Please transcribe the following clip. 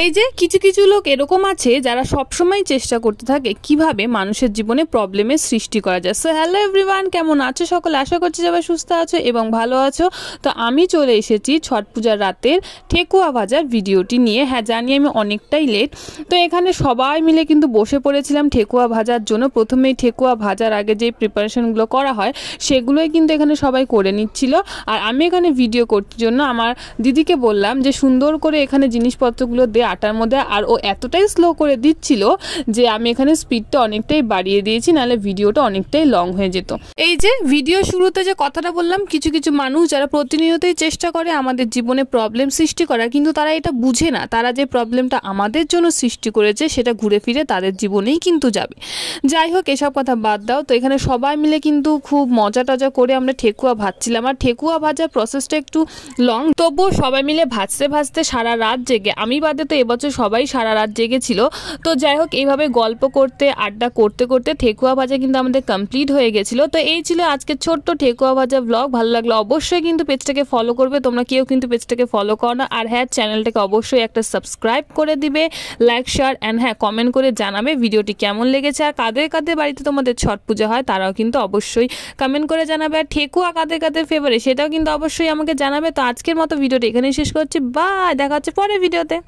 এই যে কিছু কিছু লোক এরকম আছে যারা সবসময় চেষ্টা করতে থাকে কিভাবে মানুষের জীবনে প্রবলেমের সৃষ্টি করা যায়। সো হ্যালো এভরিওয়ান, কেমন আছো সকলে? আশা করছি সবাই সুস্থ আছো এবং ভালো আছো। তো আমি চলে এসেছি ছট পূজার রাতের ঠেকুয়া ভাজার ভিডিওটি নিয়ে। হ্যাঁ, জানি আমি অনেকটাই লেট। তো এখানে সবাই মিলে কিন্তু বসে পড়েছিলাম ঠেকুয়া ভাজার জন্য। প্রথমেই ঠেকুয়া ভাজার আগে যে প্রিপারেশনগুলো করা হয় সেগুলোই কিন্তু এখানে সবাই করে নিচ্ছিল। আর আমি এখানে ভিডিও করতে জন্য আমার দিদিকে বললাম যে সুন্দর করে এখানে জিনিসপত্রগুলো দিয়ে আটার মধ্যে, আর ও এতটাই স্লো করে দিচ্ছিল যে আমি এখানে স্পিডটা অনেকটাই বাড়িয়ে দিয়েছি, নাহলে ভিডিওটা অনেকটাই লং হয়ে যেত। এই যে ভিডিও শুরুতে যে কথাটা বললাম, কিছু কিছু মানুষ যারা প্রতিনিয়তই চেষ্টা করে আমাদের জীবনে প্রবলেম সৃষ্টি করার, কিন্তু তারা এটা বুঝে না তারা যে প্রবলেমটা আমাদের জন্য সৃষ্টি করেছে সেটা ঘুরে ফিরে তাদের জীবনেই কিন্তু যাবে। যাই হোক, এসব কথা বাদ দাও। তো এখানে সবাই মিলে কিন্তু খুব মজা টজা করে আমরা ঠেকুয়া ভাজছিলাম। আর ঠেকুয়া ভাজার প্রসেসটা একটু লং, তবুও সবাই মিলে ভাজতে ভাজতে সারা রাত জেগে, আমি বাদে তো এবছর সবাই সারা রাত জেগেছিল। তো যাই হোক, এইভাবে গল্প করতে আড্ডা করতে করতে ঠেকুয়া ভাজা কিন্তু আমাদের কমপ্লিট হয়ে গেছিলো। তো এই ছিল আজকে ছোট্ট ঠেকুয়া ভাজা ব্লগ। ভালো লাগলো অবশ্যই কিন্তু পেজটাকে ফলো করবে। তোমরা কেউ কিন্তু পেজটাকে ফলো করো না। আর হ্যাঁ, চ্যানেলটাকে অবশ্যই একটা সাবস্ক্রাইব করে দিবে, লাইক শেয়ার অ্যান্ড হ্যাঁ কমেন্ট করে জানাবে ভিডিওটি কেমন লেগেছে। আর কাদের কাদের বাড়িতে তোমাদের ছট পূজা হয় তারাও কিন্তু অবশ্যই কমেন্ট করে জানাবে। আর ঠেকুয়া কাদের কাদের ফেভারিট সেটাও কিন্তু অবশ্যই আমাকে জানাবে। তো আজকের মতো ভিডিওটা এখানেই শেষ করছি। বাই, দেখা হচ্ছে পরের ভিডিওতে।